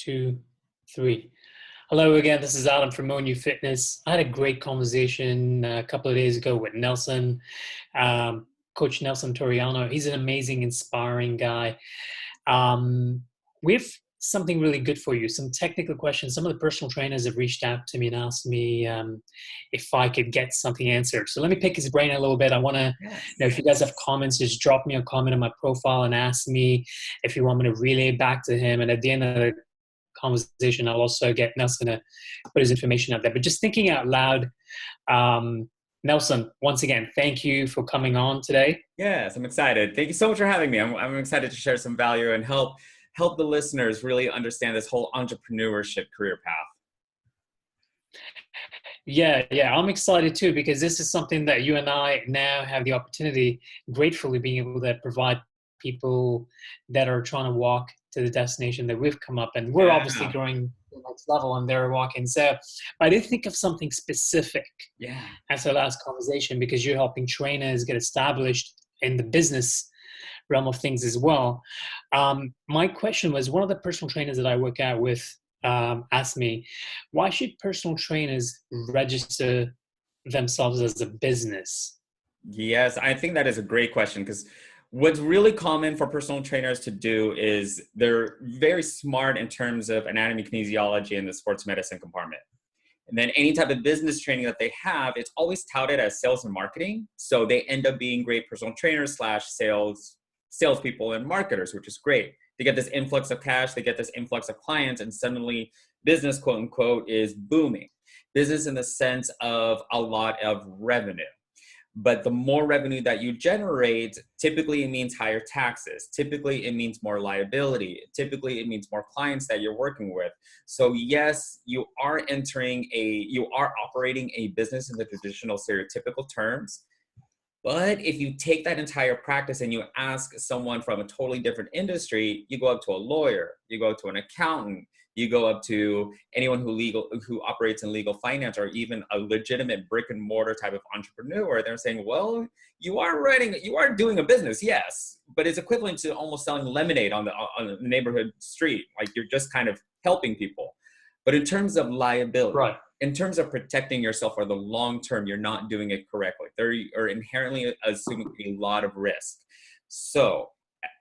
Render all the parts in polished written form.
Two, three. Hello again. This is Adam from Own Your Fitness. I had a great conversation a couple of days ago with Nelson, Coach Nelson Toriano. He's an amazing, inspiring guy. We have something really good for you. Some technical questions. Some of the personal trainers have reached out to me and asked me if I could get something answered. So let me pick his brain a little bit. I want to know if you guys have comments, just drop me a comment on my profile and ask me if you want me to relay back to him. And at the end of the conversation, I'll also get Nelson to put his information out there. But just thinking out loud, Nelson, once again, thank you for coming on today. Yes, I'm excited. Thank you so much for having me. I'm excited to share some value and help the listeners really understand this whole entrepreneurship career path. Yeah, I'm excited too, because this is something that you and I now have the opportunity, gratefully being able to provide people that are trying to walk to the destination that we've come up, and we're obviously growing to the next level and they're walking. So I did think of something specific as our last conversation, because you're helping trainers get established in the business realm of things as well. My question was, one of the personal trainers that I work out with asked me, why should personal trainers register themselves as a business? Yes, I think that is a great question, because what's really common for personal trainers to do is they're very smart in terms of anatomy, kinesiology, and the sports medicine compartment. And then any type of business training that they have, it's always touted as sales and marketing. So they end up being great personal trainers / salespeople and marketers, which is great. They get this influx of cash, they get this influx of clients, and suddenly business, quote unquote, is booming. Business in the sense of a lot of revenue. But the more revenue that you generate, typically it means higher taxes. Typically it means more liability. Typically it means more clients that you're working with. So yes, you are operating a business in the traditional stereotypical terms. But if you take that entire practice and you ask someone from a totally different industry, you go up to a lawyer, you go to an accountant, you go up to anyone who operates in legal finance, or even a legitimate brick and mortar type of entrepreneur. They're saying, well, you are doing a business, yes, but it's equivalent to almost selling lemonade on the neighborhood street. Like, you're just kind of helping people. But in terms of liability, right, in terms of protecting yourself for the long term, you're not doing it correctly. They are inherently assuming a lot of risk. So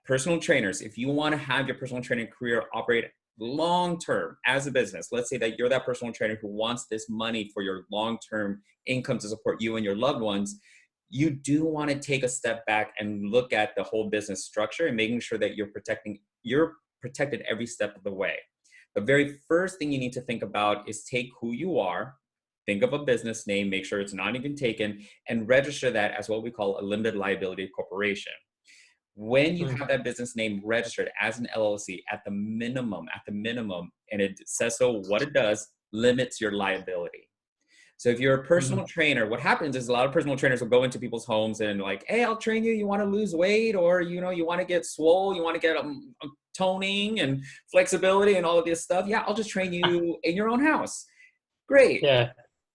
personal trainers, if you want to have your personal training career operate long term as a business, let's say that you're that personal trainer who wants this money for your long term income to support you and your loved ones, you do want to take a step back and look at the whole business structure and making sure that you're protected every step of the way. The very first thing you need to think about is take who you are, think of a business name, make sure it's not even taken, and register that as what we call a limited liability corporation. When you have that business name registered as an LLC, at the minimum, and it says so, what it does, limits your liability. So if you're a personal trainer, what happens is a lot of personal trainers will go into people's homes and like, hey, I'll train you. You want to lose weight, or, you want to get swole, you want to get toning and flexibility and all of this stuff. Yeah, I'll just train you in your own house. Great. Yeah.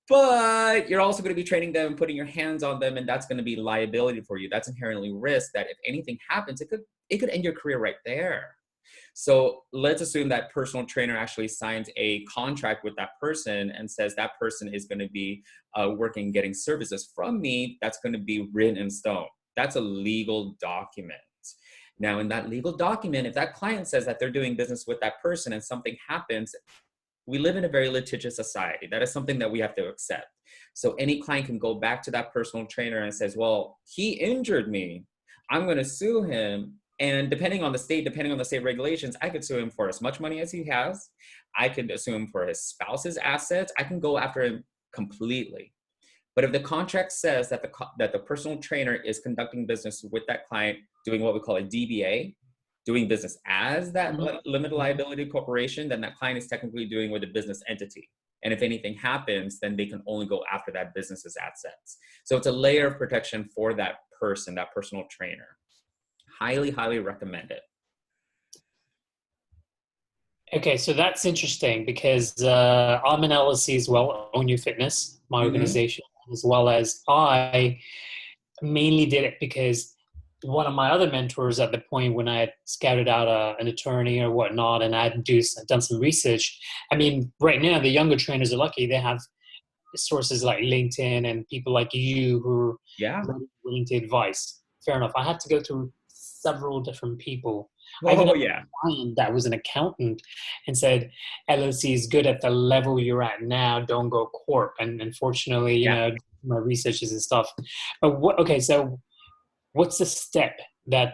But you're also going to be training them and putting your hands on them, and that's going to be liability for you. That's inherently risk that if anything happens, it could end your career right there. So let's assume that personal trainer actually signs a contract with that person and says that person is going to be working, getting services from me. That's going to be written in stone. That's a legal document. Now, in that legal document, if that client says that they're doing business with that person and something happens, we live in a very litigious society. That is something that we have to accept. So any client can go back to that personal trainer and says, well, he injured me. I'm going to sue him. And depending on the state regulations, I could sue him for as much money as he has. I could sue him for his spouse's assets. I can go after him completely. But if the contract says that the personal trainer is conducting business with that client, doing what we call a DBA, doing business as that limited liability corporation, then that client is technically doing with a business entity. And if anything happens, then they can only go after that business's assets. So it's a layer of protection for that person, that personal trainer. Highly, highly recommend it. Okay, so that's interesting, because I'm an LLC as well, Own Your Fitness, my organization, as well as I mainly did it because one of my other mentors at the point when I had scouted out an attorney or whatnot, and I had done some research. I mean, right now the younger trainers are lucky; they have sources like LinkedIn and people like you who Yeah. are willing to advise. Fair enough. I had to go through several different people. I even Oh had yeah. a client that was an accountant and said, LLC is good at the level you're at now. Don't go corp. And unfortunately, Yeah. my researches and stuff. But so what's the step that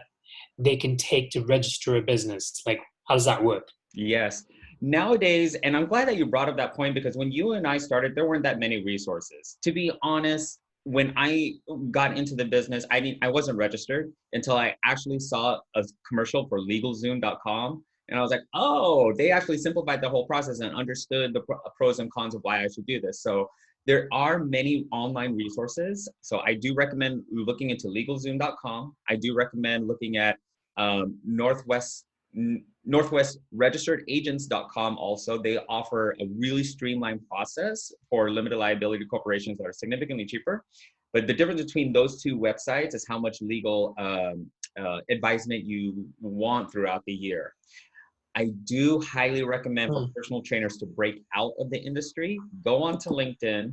they can take to register a business? Like, how does that work? Yes. Nowadays, and I'm glad that you brought up that point because when you and I started, there weren't that many resources. To be honest, when I got into the business, I wasn't registered until I actually saw a commercial for LegalZoom.com. And I was like, oh, they actually simplified the whole process and understood the pros and cons of why I should do this. So there are many online resources. So I do recommend looking into LegalZoom.com. I do recommend looking at northwestregisteredagents.com. Also, they offer a really streamlined process for limited liability corporations that are significantly cheaper. But the difference between those two websites is how much legal advisement you want throughout the year. I do highly recommend for personal trainers to break out of the industry, go onto LinkedIn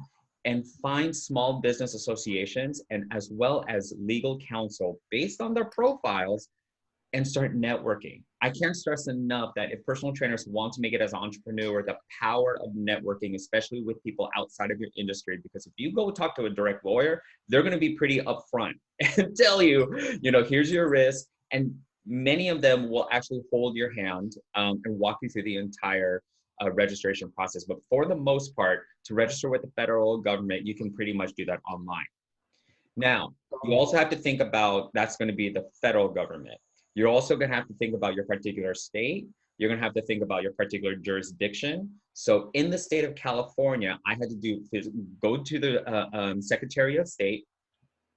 and find small business associations and as well as legal counsel based on their profiles and start networking. I can't stress enough that if personal trainers want to make it as an entrepreneur, the power of networking, especially with people outside of your industry, because if you go talk to a direct lawyer, they're going to be pretty upfront and tell you, here's your risk. And many of them will actually hold your hand and walk you through the entire registration process. But for the most part, to register with the federal government, you can pretty much do that online. Now, you also have to think about that's going to be the federal government. You're also going to have to think about your particular state. You're going to have to think about your particular jurisdiction. So in the state of California, I had to go to the Secretary of State,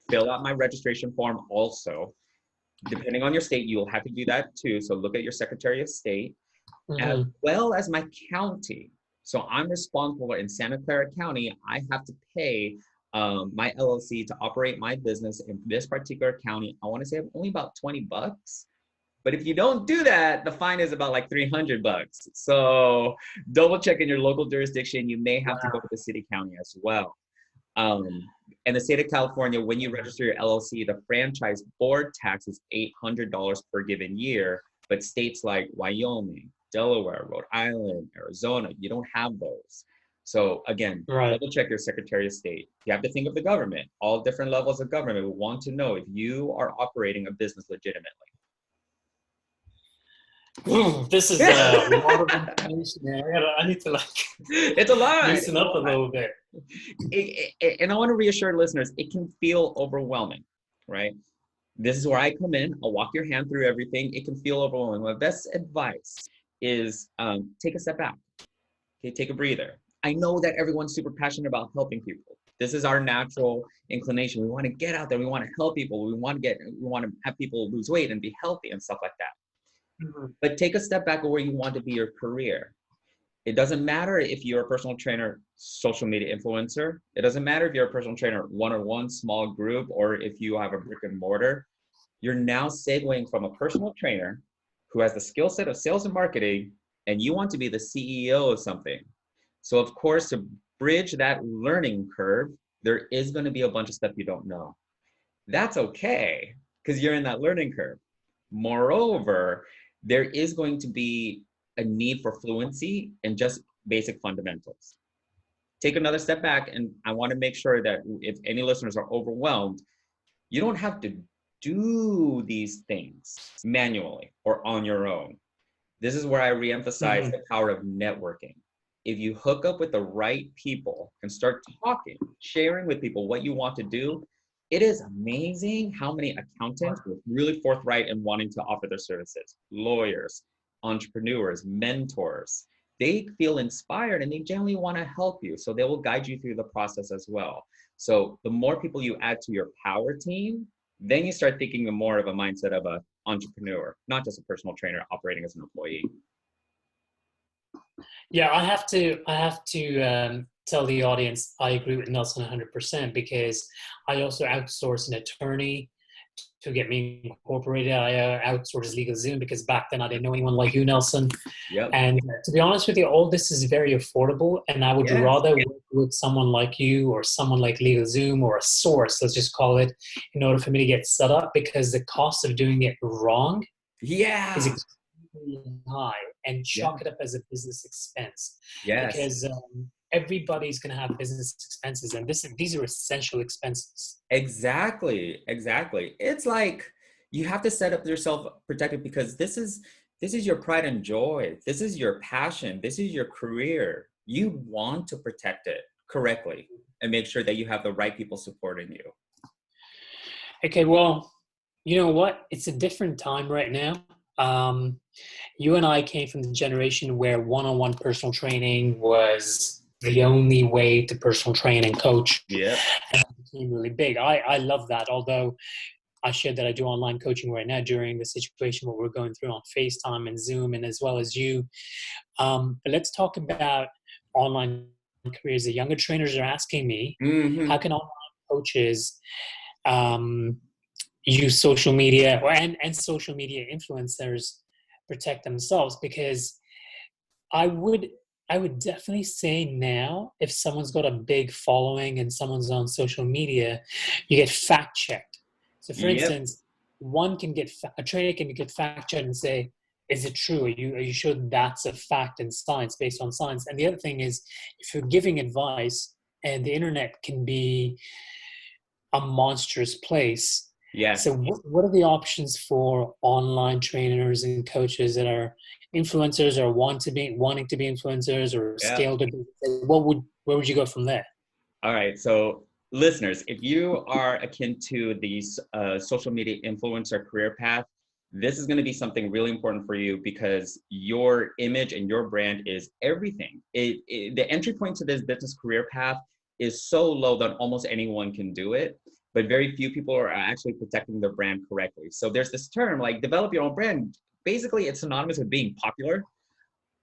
fill out my registration form also. Depending on your state, you'll have to do that too. So look at your Secretary of State, as well as my county. So I'm responsible in Santa Clara County. I have to pay my LLC to operate my business in this particular county. I want to say only about $20. But if you don't do that, the fine is about like $300. So double check in your local jurisdiction. You may have to go to the city county as well. In the state of California, when you register your LLC, the franchise board tax is $800 per given year. But states like Wyoming, Delaware, Rhode Island, Arizona, you don't have those. So again, double check your Secretary of State. You have to think of the government. All different levels of government will want to know if you are operating a business legitimately. This is a lot of information. I need to it's a lot. Loosen up a little bit. And I want to reassure listeners, it can feel overwhelming, right? This is where I come in. I'll walk your hand through everything. It can feel overwhelming. My best advice is take a step back. Okay, take a breather. I know that everyone's super passionate about helping people. This is our natural inclination. We want to get out there. We want to help people. We want to have people lose weight and be healthy and stuff like that. But take a step back of where you want to be your career. It doesn't matter if you're a personal trainer, social media influencer. It doesn't matter if you're a personal trainer, one-on-one, small group, or if you have a brick and mortar. You're now segueing from a personal trainer who has the skill set of sales and marketing, and you want to be the CEO of something. So of course, to bridge that learning curve, there is going to be a bunch of stuff you don't know. That's okay, because you're in that learning curve. Moreover, there is going to be a need for fluency and just basic fundamentals. Take another step back, and I want to make sure that if any listeners are overwhelmed, you don't have to do these things manually or on your own. This is where I reemphasize the power of networking. If you hook up with the right people and start talking, sharing with people what you want to do, it is amazing how many accountants were really forthright in wanting to offer their services. Lawyers, entrepreneurs, mentors, they feel inspired and they generally want to help you. So they will guide you through the process as well. So the more people you add to your power team, then you start thinking more of a mindset of an entrepreneur, not just a personal trainer operating as an employee. Yeah, I have to tell the audience I agree with Nelson 100% because I also outsource an attorney to get me incorporated. I outsourced LegalZoom because back then I didn't know anyone like you, Nelson. Yep. And to be honest with you, all this is very affordable. And I would Yes. rather work with someone like you or someone like LegalZoom or a source, let's just call it, in order for me to get set up, because the cost of doing it wrong is Yeah. extremely high, and Yeah. chalk it up as a business expense, Yes. because everybody's going to have business expenses, and these are essential expenses. Exactly. Exactly. It's like you have to set up yourself protected because this is your pride and joy. This is your passion. This is your career. You want to protect it correctly and make sure that you have the right people supporting you. Okay, well, you know what? It's a different time right now. Um, you and I came from the generation where one-on-one personal training was the only way to personal train and coach, Yep. and it became really big. I love that, although I shared that I do online coaching right now during the situation what we're going through on FaceTime and Zoom, and as well as you. But let's talk about online careers. The younger trainers are asking me, how Hmm. can online coaches um, use social media and social media influencers protect themselves? Because I would I would definitely say now, if someone's got a big following and someone's on social media, you get fact checked. So, for Yep. instance, one can get a trainer can get fact checked and say, "Is it true? Are you sure that's a fact and science based on science?" And the other thing is, if you're giving advice, and the internet can be a monstrous place. So Yes. what are the options for online trainers and coaches that are influencers or wanting to be influencers or Yeah. scaled? Where would you go from there? All right. So, listeners, if you are akin to these social media influencer career path, this is going to be something really important for you because your image and your brand is everything. The entry point to this business career path is so low that almost anyone can do it, but very few people are actually protecting their brand correctly. So, there's this term like develop your own brand. Basically, it's synonymous with being popular.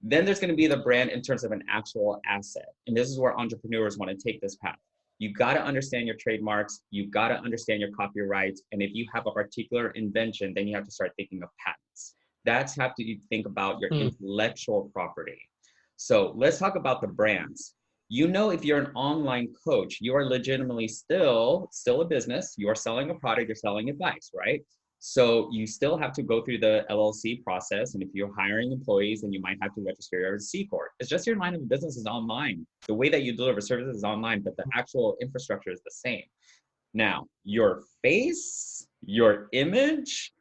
Then there's going to be the brand in terms of an actual asset. And this is where entrepreneurs want to take this path. You got to understand your trademarks. You got to understand your copyrights. And if you have a particular invention, then you have to start thinking of patents. That's have to think about your Hmm. intellectual property. So let's talk about the brands. You know, if you're an online coach, you are legitimately still a business. You are selling a product, you're selling advice, right? So you still have to go through the LLC process. And if you're hiring employees, then you might have to register as a C Corp. It's just your line of business is online. The way that you deliver services is online, but the actual infrastructure is the same. Now, your face, your image,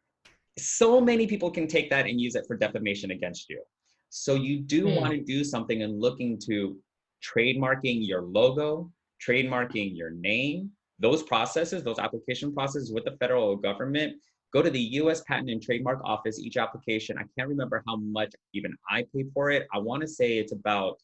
so many people can take that and use it for defamation against you. So you do Hmm. want to do something and looking to trademarking your logo, trademarking your name, those processes, those application processes with the federal government. Go to the US Patent and Trademark Office, each application. I can't remember how much even I paid for it. I want to say it's about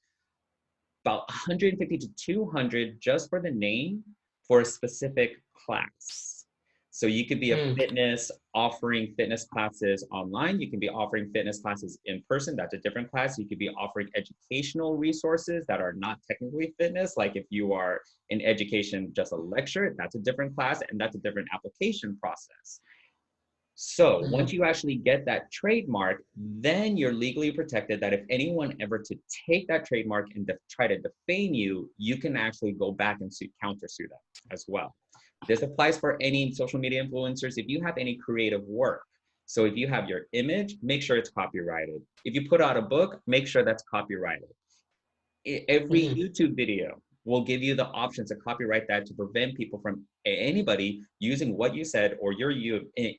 150 to 200 just for the name for a specific class. So you could be a Hmm. fitness offering fitness classes online. You can be offering fitness classes in person. That's a different class. You could be offering educational resources that are not technically fitness. Like if you are in education, just a lecture, that's a different class and that's a different application process. So Hmm. once you actually get that trademark, then you're legally protected that if anyone ever to take that trademark and try to defame you, you can actually go back and countersue them as well. This applies for any social media influencers. If you have any creative work, so if you have your image, make sure it's copyrighted. If you put out a book, make sure that's copyrighted. Every Hmm. YouTube video will give you the option to copyright that to prevent people from anybody using what you said or your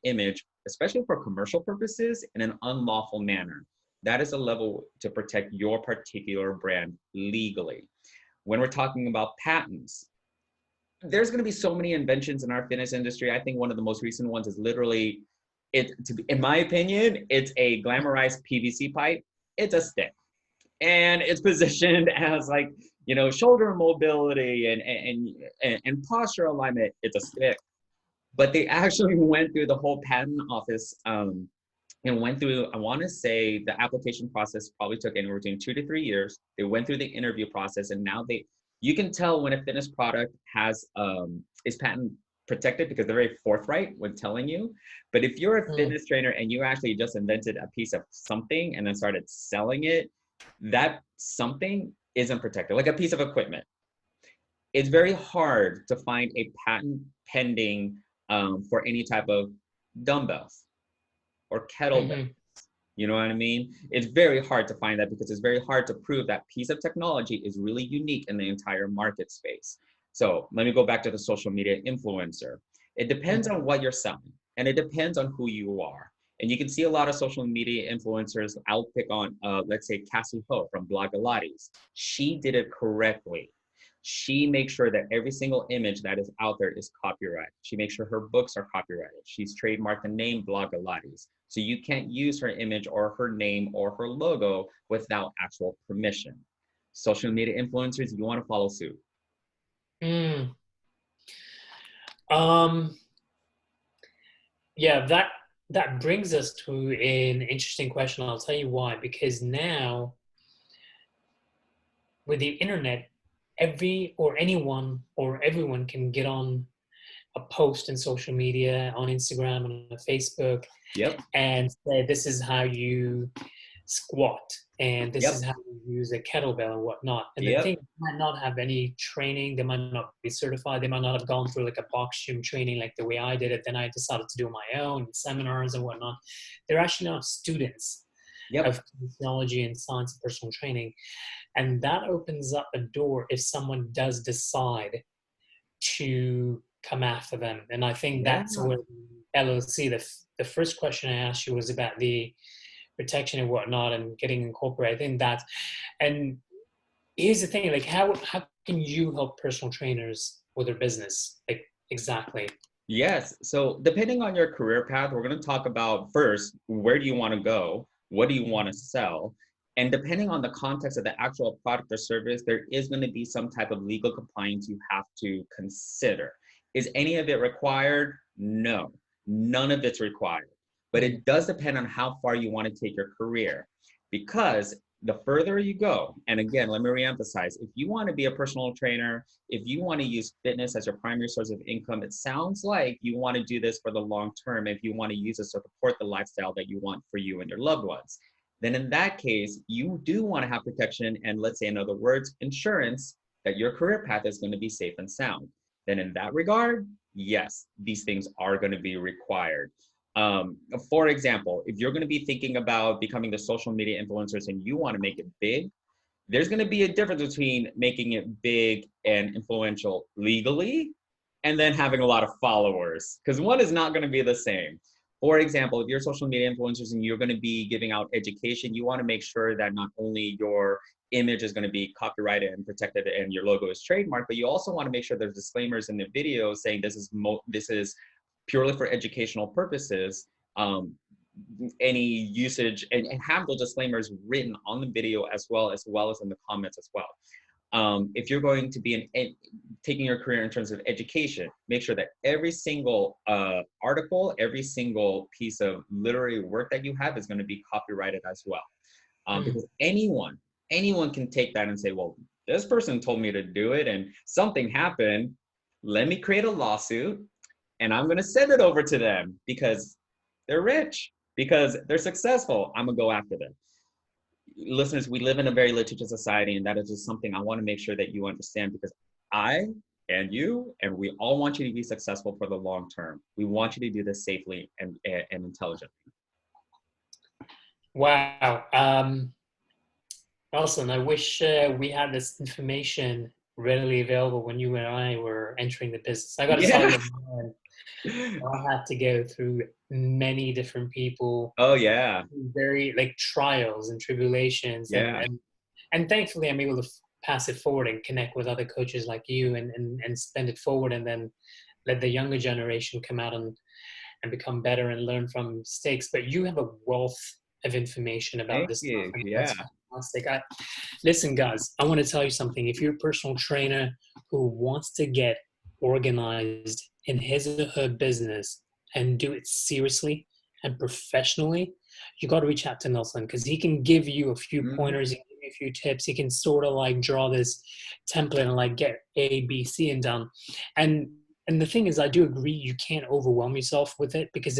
image, especially for commercial purposes, in an unlawful manner. That is a level to protect your particular brand legally. When we're talking about patents, there's going to be so many inventions in our fitness industry. I think one of the most recent ones is literally in my opinion, it's a glamorized PVC pipe. It's a stick and it's positioned as like shoulder mobility and posture alignment. It's a stick, but they actually went through the whole patent office and went through, I want to say the application process probably took anywhere between 2 to 3 years. They went through the interview process, and now you can tell when a fitness product is patent protected because they're very forthright when telling you. But if you're a Mm. fitness trainer and you actually just invented a piece of something and then started selling it, that something isn't protected, like a piece of equipment. It's very hard to find a patent pending for any type of dumbbells or kettlebells. Mhm. You know what I mean? It's very hard to find that because it's very hard to prove that piece of technology is really unique in the entire market space. So let me go back to the social media influencer. It depends Mhm. on what you're selling and it depends on who you are. And you can see a lot of social media influencers. I'll pick on, let's say, Cassie Ho from Blogilates. She did it correctly. She makes sure that every single image that is out there is copyrighted. She makes sure her books are copyrighted. She's trademarked the name Blogilates. So you can't use her image or her name or her logo without actual permission. Social media influencers, you want to follow suit. Mm. Um, yeah, that brings us to an interesting question. I'll tell you why. Because now with the internet, every or anyone or everyone can get on a post in social media, on Instagram and on Facebook, Yep. and say this is how you squat and this is Yep. how you use a kettlebell and whatnot. And the thing, Yep. they might not have any training, they might not be certified, they might not have gone through like a box gym training like the way I did it. Then I decided to do my own seminars and whatnot. They're actually not students Yep. of kinesiology and science and personal training. And that opens up a door if someone does decide to come after them. And I think Yeah. that's where LLC, the first question I asked you was about the protection and whatnot and getting incorporated. I think that, and here's the thing, like how can you help personal trainers with their business? Like exactly. Yes. So depending on your career path, we're going to talk about first, where do you want to go? What do you want to sell? And depending on the context of the actual product or service, there is going to be some type of legal compliance you have to consider. Is any of it required? No, none of it's required. But Mm. it does depend on how far you want to take your career. Because the further you go, and again, let me reemphasize, if you want to be a personal trainer, if you want to use fitness as your primary source of income, it sounds like you want to do this for the long term. If you want to use this to support the lifestyle that you want for you and your loved ones, then in that case, you do want to have protection and, let's say in other words, insurance that your career path is going to be safe and sound. Then in that regard, yes, these things are going to be required. For example, if you're going to be thinking about becoming the social media influencers and you want to make it big, there's going to be a difference between making it big and influential legally and then having a lot of followers, because one is not going to be the same. For example, if you're social media influencers and you're going to be giving out education, you want to make sure that not only your image is going to be copyrighted and protected and your logo is trademarked, but you also want to make sure there's disclaimers in the video saying this is purely for educational purposes. Any usage and have those disclaimers written on the video as well as in the comments as well. If you're going to be taking your career in terms of education, make sure that every single article, every single piece of literary work that you have is going to be copyrighted as well. Because anyone can take that and say, well, this person told me to do it and something happened. Let me create a lawsuit and I'm going to send it over to them because they're rich, because they're successful. I'm going to go after them. Listeners, we live in a very litigious society, and that is just something I want to make sure that you understand, because I and you and we all want you to be successful for the long term. We want you to do this safely and intelligently. Wow. Awesome. I wish we had this information readily available when you and I were entering the business. I got to tell Yeah. you, man, I had to go through many different people, Oh yeah. very like trials and tribulations, Yeah. and thankfully I'm able to pass it forward and connect with other coaches like you and spend it forward, and then let the younger generation come out and become better and learn from mistakes. But you have a wealth of information about Thank this stuff, you. and Yeah. that's fantastic. Listen, guys, I want to tell you something. If you're a personal trainer who wants to get organized in his or her business and do it seriously and professionally, you got to reach out to Nelson, because he can give you a few Mhm. pointers, he can give you a few tips. He can sort of like draw this template and like get A, B, C and done. And And the thing is, I do agree you can't overwhelm yourself with it because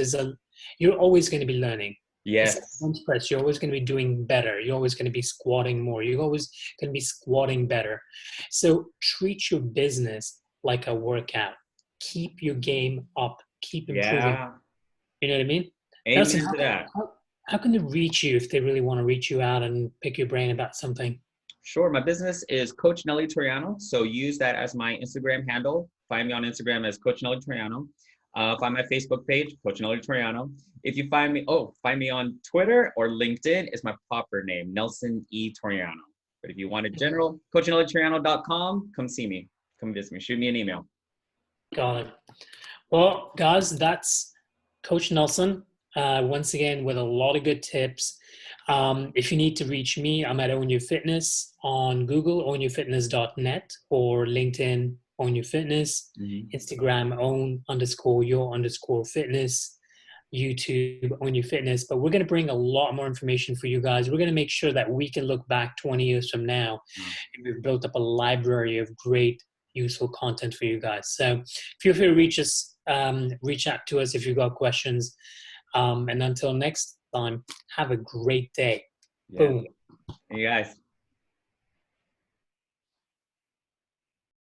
you're always going to be learning. It's like Yes. bench press. You're always going to be doing better. You're always going to be squatting more. You're always going to be squatting better. So treat your business like a workout. Keep your game up. Keep improving. Yeah. You know what I mean? Nelson, Amen to that. how can they reach you if they really want to reach you out and pick your brain about something? Sure. My business is Coach Nelly Toriano. So use that as my Instagram handle. Find me on Instagram as Coach Nelly Toriano. Find my Facebook page, Coach Nelly Toriano. If you find me on Twitter or LinkedIn is my proper name, Nelson E. Toriano. But if you want a general, CoachNellyToriano.com, come see me. Come visit me. Shoot me an email. Got it. Well, guys, that's Coach Nelson. Once again, with a lot of good tips. If you need to reach me, I'm at Own Your Fitness on Google, ownyourfitness.net, or LinkedIn, Own Your Fitness, Instagram, own_your_fitness, YouTube, Own Your Fitness. But we're going to bring a lot more information for you guys. We're going to make sure that we can look back 20 years from now and we've built up a library of great, useful content for you guys. So feel free to reach out to us if you've got questions. And until next time, have a great day. Yeah. Boom. You guys.